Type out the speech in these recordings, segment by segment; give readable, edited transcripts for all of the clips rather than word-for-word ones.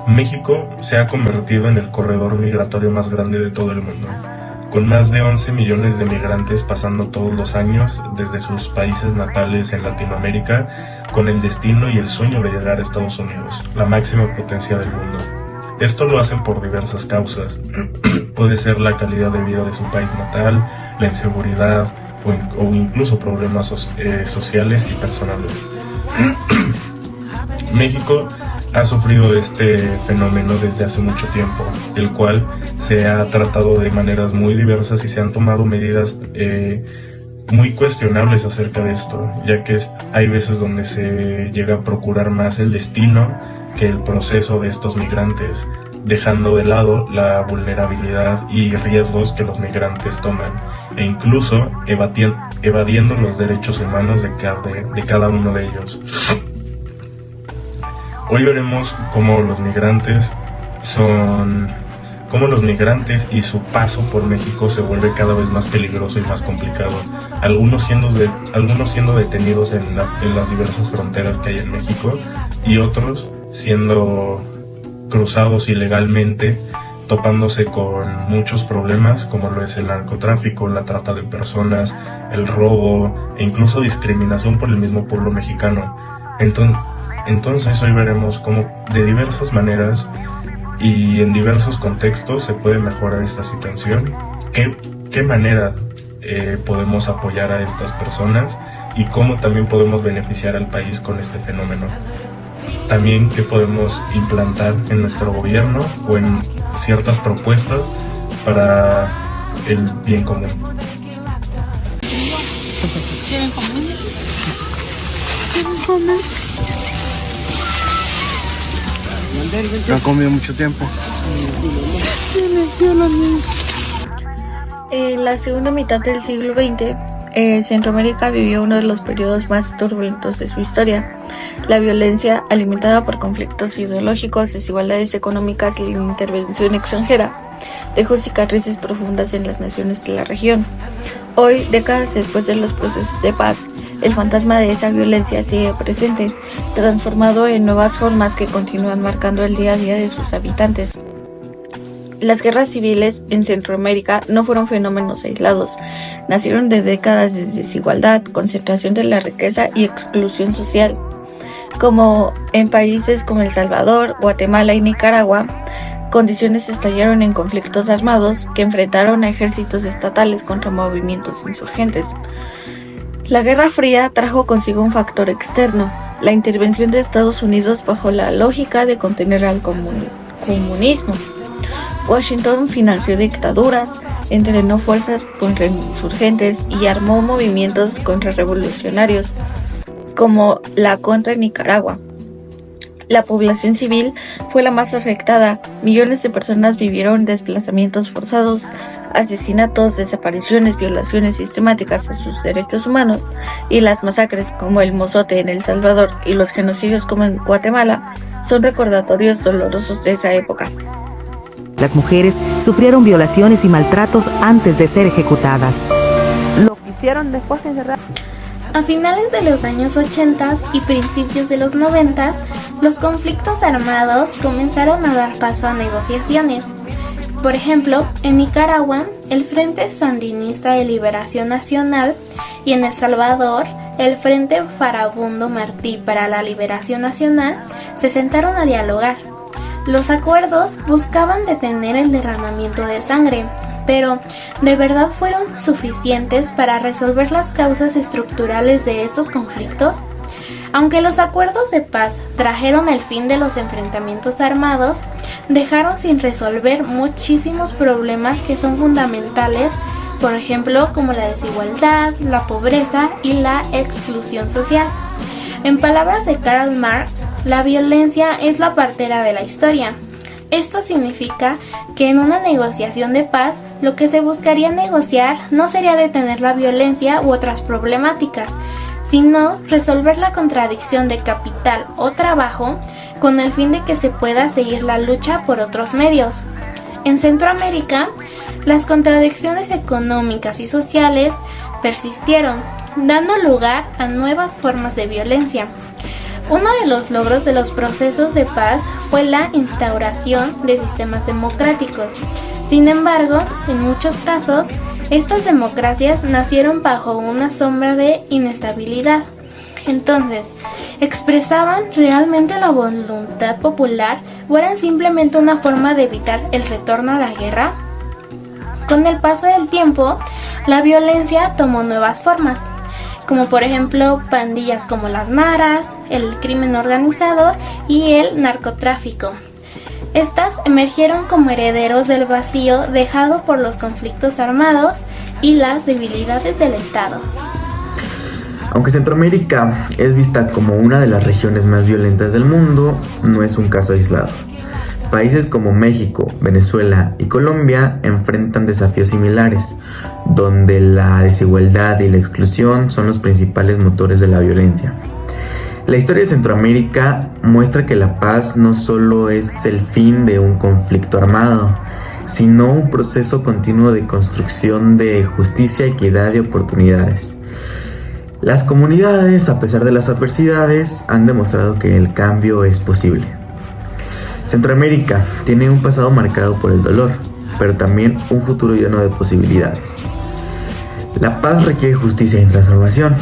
México se ha convertido en el corredor migratorio más grande de todo el mundo, con más de 11 millones de migrantes pasando todos los años desde sus países natales en Latinoamérica, con el destino y el sueño de llegar a Estados Unidos, la máxima potencia del mundo. Esto lo hacen por diversas causas. Puede ser la calidad de vida de su país natal, la inseguridad o incluso problemas sociales y personales. México ha sufrido este fenómeno desde hace mucho tiempo, el cual se ha tratado de maneras muy diversas y se han tomado medidas muy cuestionables acerca de esto, ya que hay veces donde se llega a procurar más el destino que el proceso de estos migrantes, dejando de lado la vulnerabilidad y riesgos que los migrantes toman, e incluso evadiendo los derechos humanos de cada uno de ellos. Hoy veremos cómo los migrantes y su paso por México se vuelve cada vez más peligroso y más complicado, algunos siendo detenidos en las diversas fronteras que hay en México y otros siendo cruzados ilegalmente, topándose con muchos problemas como lo es el narcotráfico, la trata de personas, el robo e incluso discriminación por el mismo pueblo mexicano. Entonces hoy veremos cómo de diversas maneras y en diversos contextos se puede mejorar esta situación, qué manera podemos apoyar a estas personas y cómo también podemos beneficiar al país con este fenómeno. También qué podemos implantar en nuestro gobierno o en ciertas propuestas para el bien común. ¿Quieren comer? ¿Quieren comer? No han comido mucho tiempo. En la segunda mitad del siglo XX, Centroamérica vivió uno de los periodos más turbulentos de su historia. La violencia, alimentada por conflictos ideológicos, desigualdades económicas y la intervención extranjera, dejó cicatrices profundas en las naciones de la región. Hoy, décadas después de los procesos de paz, el fantasma de esa violencia sigue presente, transformado en nuevas formas que continúan marcando el día a día de sus habitantes. Las guerras civiles en Centroamérica no fueron fenómenos aislados, nacieron de décadas de desigualdad, concentración de la riqueza y exclusión social. Como en países como El Salvador, Guatemala y Nicaragua, condiciones estallaron en conflictos armados que enfrentaron a ejércitos estatales contra movimientos insurgentes. La Guerra Fría trajo consigo un factor externo, la intervención de Estados Unidos bajo la lógica de contener al comunismo. Washington financió dictaduras, entrenó fuerzas contra insurgentes y armó movimientos contrarrevolucionarios, como la contra Nicaragua. La población civil fue la más afectada. Millones de personas vivieron desplazamientos forzados, asesinatos, desapariciones, violaciones sistemáticas a sus derechos humanos y las masacres como el Mozote en El Salvador y los genocidios como en Guatemala son recordatorios dolorosos de esa época. Las mujeres sufrieron violaciones y maltratos antes de ser ejecutadas. Lo que hicieron después de encerrar. A finales de los años 80 y principios de los 90, los conflictos armados comenzaron a dar paso a negociaciones. Por ejemplo, en Nicaragua, el Frente Sandinista de Liberación Nacional y en El Salvador, el Frente Farabundo Martí para la Liberación Nacional se sentaron a dialogar. Los acuerdos buscaban detener el derramamiento de sangre, pero ¿de verdad fueron suficientes para resolver las causas estructurales de estos conflictos? Aunque los acuerdos de paz trajeron el fin de los enfrentamientos armados, dejaron sin resolver muchísimos problemas que son fundamentales, por ejemplo, como la desigualdad, la pobreza y la exclusión social. En palabras de Karl Marx, la violencia es la partera de la historia. Esto significa que en una negociación de paz, lo que se buscaría negociar no sería detener la violencia u otras problemáticas, sino resolver la contradicción de capital o trabajo con el fin de que se pueda seguir la lucha por otros medios. En Centroamérica, las contradicciones económicas y sociales persistieron, dando lugar a nuevas formas de violencia. Uno de los logros de los procesos de paz fue la instauración de sistemas democráticos. Sin embargo, en muchos casos, estas democracias nacieron bajo una sombra de inestabilidad. Entonces, ¿expresaban realmente la voluntad popular o eran simplemente una forma de evitar el retorno a la guerra? Con el paso del tiempo, la violencia tomó nuevas formas, como por ejemplo pandillas como las maras, el crimen organizado y el narcotráfico. Estas emergieron como herederos del vacío dejado por los conflictos armados y las debilidades del Estado. Aunque Centroamérica es vista como una de las regiones más violentas del mundo, no es un caso aislado. Países como México, Venezuela y Colombia enfrentan desafíos similares, donde la desigualdad y la exclusión son los principales motores de la violencia. La historia de Centroamérica muestra que la paz no solo es el fin de un conflicto armado, sino un proceso continuo de construcción de justicia, equidad y oportunidades. Las comunidades, a pesar de las adversidades, han demostrado que el cambio es posible. Centroamérica tiene un pasado marcado por el dolor, pero también un futuro lleno de posibilidades. La paz requiere justicia y transformación.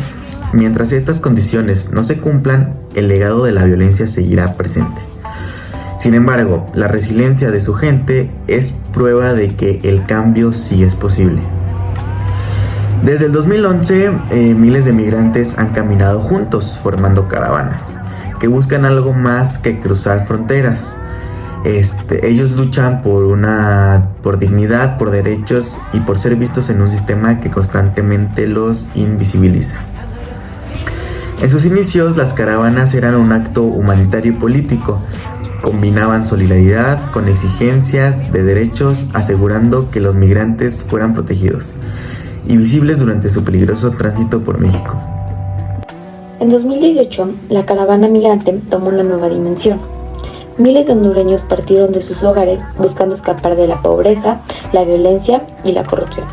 Mientras estas condiciones no se cumplan, el legado de la violencia seguirá presente. Sin embargo, la resiliencia de su gente es prueba de que el cambio sí es posible. Desde el 2011, miles de migrantes han caminado juntos, formando caravanas, que buscan algo más que cruzar fronteras. Ellos luchan por dignidad, por derechos y por ser vistos en un sistema que constantemente los invisibiliza. En sus inicios, las caravanas eran un acto humanitario y político. Combinaban solidaridad con exigencias de derechos, asegurando que los migrantes fueran protegidos y visibles durante su peligroso tránsito por México. En 2018, la caravana migrante tomó una nueva dimensión. Miles de hondureños partieron de sus hogares buscando escapar de la pobreza, la violencia y la corrupción.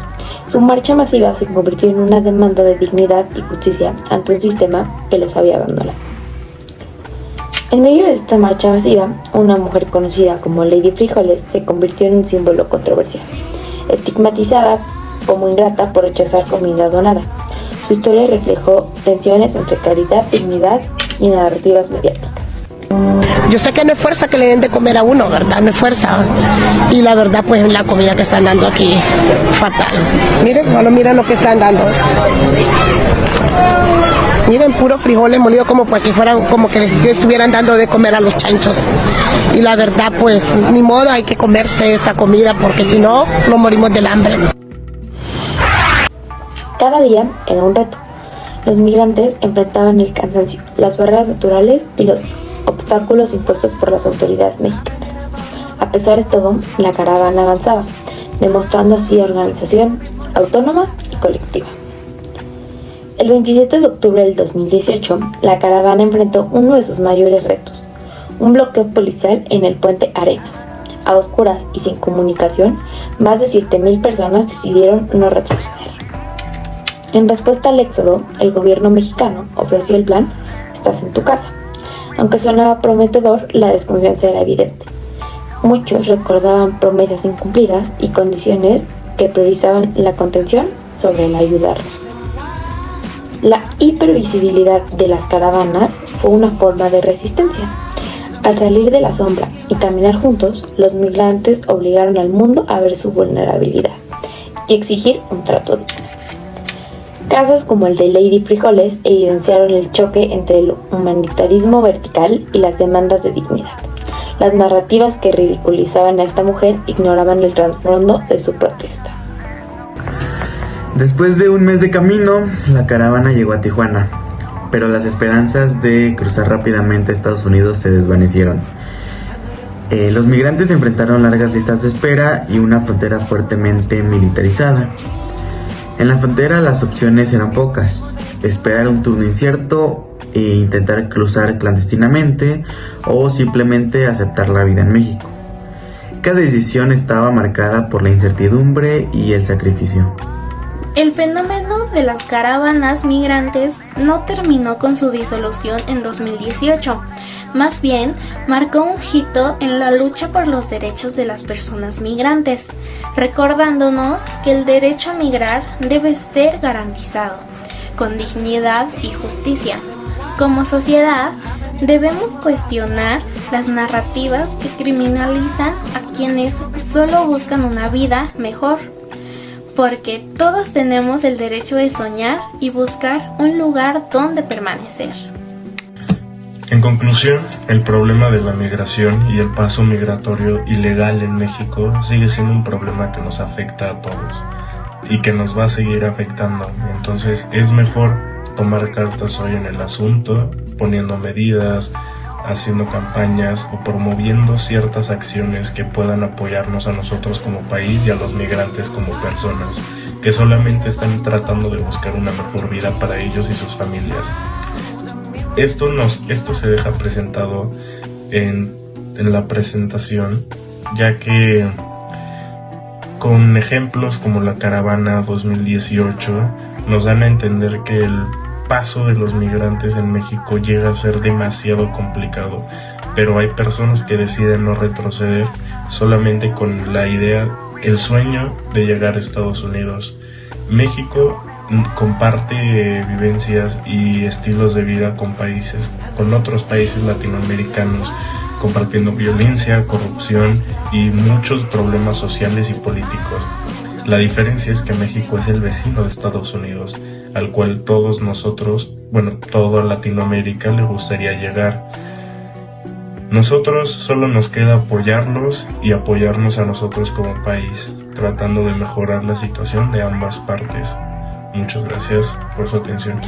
Su marcha masiva se convirtió en una demanda de dignidad y justicia ante un sistema que los había abandonado. En medio de esta marcha masiva, una mujer conocida como Lady Frijoles se convirtió en un símbolo controversial, estigmatizada como ingrata por rechazar comida donada. Su historia reflejó tensiones entre caridad, dignidad y narrativas mediáticas. Yo sé que no es fuerza que le den de comer a uno, ¿verdad? No es fuerza. Y la verdad, pues la comida que están dando aquí, fatal. Miren, solo miren lo que están dando. Miren, puros frijoles molidos como que fueran, como que estuvieran dando de comer a los chanchos. Y la verdad, pues, ni modo, hay que comerse esa comida porque si no, nos morimos del hambre. Cada día era un reto. Los migrantes enfrentaban el cansancio, las barreras naturales y los obstáculos impuestos por las autoridades mexicanas. A pesar de todo, la caravana avanzaba, demostrando así organización autónoma y colectiva. El 27 de octubre del 2018, la caravana enfrentó uno de sus mayores retos, un bloqueo policial en el puente Arenas. A oscuras y sin comunicación, más de 7,000 personas decidieron no retroceder. En respuesta al éxodo, el gobierno mexicano ofreció el plan "Estás en tu casa". Aunque sonaba prometedor, la desconfianza era evidente. Muchos recordaban promesas incumplidas y condiciones que priorizaban la contención sobre la ayuda real. La hipervisibilidad de las caravanas fue una forma de resistencia. Al salir de la sombra y caminar juntos, los migrantes obligaron al mundo a ver su vulnerabilidad y exigir un trato digno. Casos como el de Lady Frijoles evidenciaron el choque entre el humanitarismo vertical y las demandas de dignidad. Las narrativas que ridiculizaban a esta mujer ignoraban el trasfondo de su protesta. Después de un mes de camino, la caravana llegó a Tijuana, pero las esperanzas de cruzar rápidamente a Estados Unidos se desvanecieron. Los migrantes enfrentaron largas listas de espera y una frontera fuertemente militarizada. En la frontera las opciones eran pocas: esperar un turno incierto e intentar cruzar clandestinamente o simplemente aceptar la vida en México. Cada decisión estaba marcada por la incertidumbre y el sacrificio. El fenómeno de las caravanas migrantes no terminó con su disolución en 2018, más bien marcó un hito en la lucha por los derechos de las personas migrantes, recordándonos que el derecho a migrar debe ser garantizado, con dignidad y justicia. Como sociedad, debemos cuestionar las narrativas que criminalizan a quienes solo buscan una vida mejor, porque todos tenemos el derecho de soñar y buscar un lugar donde permanecer. En conclusión, el problema de la migración y el paso migratorio ilegal en México sigue siendo un problema que nos afecta a todos y que nos va a seguir afectando. Entonces es mejor tomar cartas hoy en el asunto, poniendo medidas, haciendo campañas o promoviendo ciertas acciones que puedan apoyarnos a nosotros como país y a los migrantes como personas, que solamente están tratando de buscar una mejor vida para ellos y sus familias. Esto se deja presentado en la presentación, ya que con ejemplos como la caravana 2018 nos dan a entender que el paso de los migrantes en México llega a ser demasiado complicado, pero hay personas que deciden no retroceder solamente con la idea, el sueño de llegar a Estados Unidos. México comparte vivencias y estilos de vida con otros países latinoamericanos, compartiendo violencia, corrupción y muchos problemas sociales y políticos. La diferencia es que México es el vecino de Estados Unidos, al cual todos nosotros, toda Latinoamérica le gustaría llegar. Nosotros solo nos queda apoyarlos y apoyarnos a nosotros como país, tratando de mejorar la situación de ambas partes. Muchas gracias por su atención.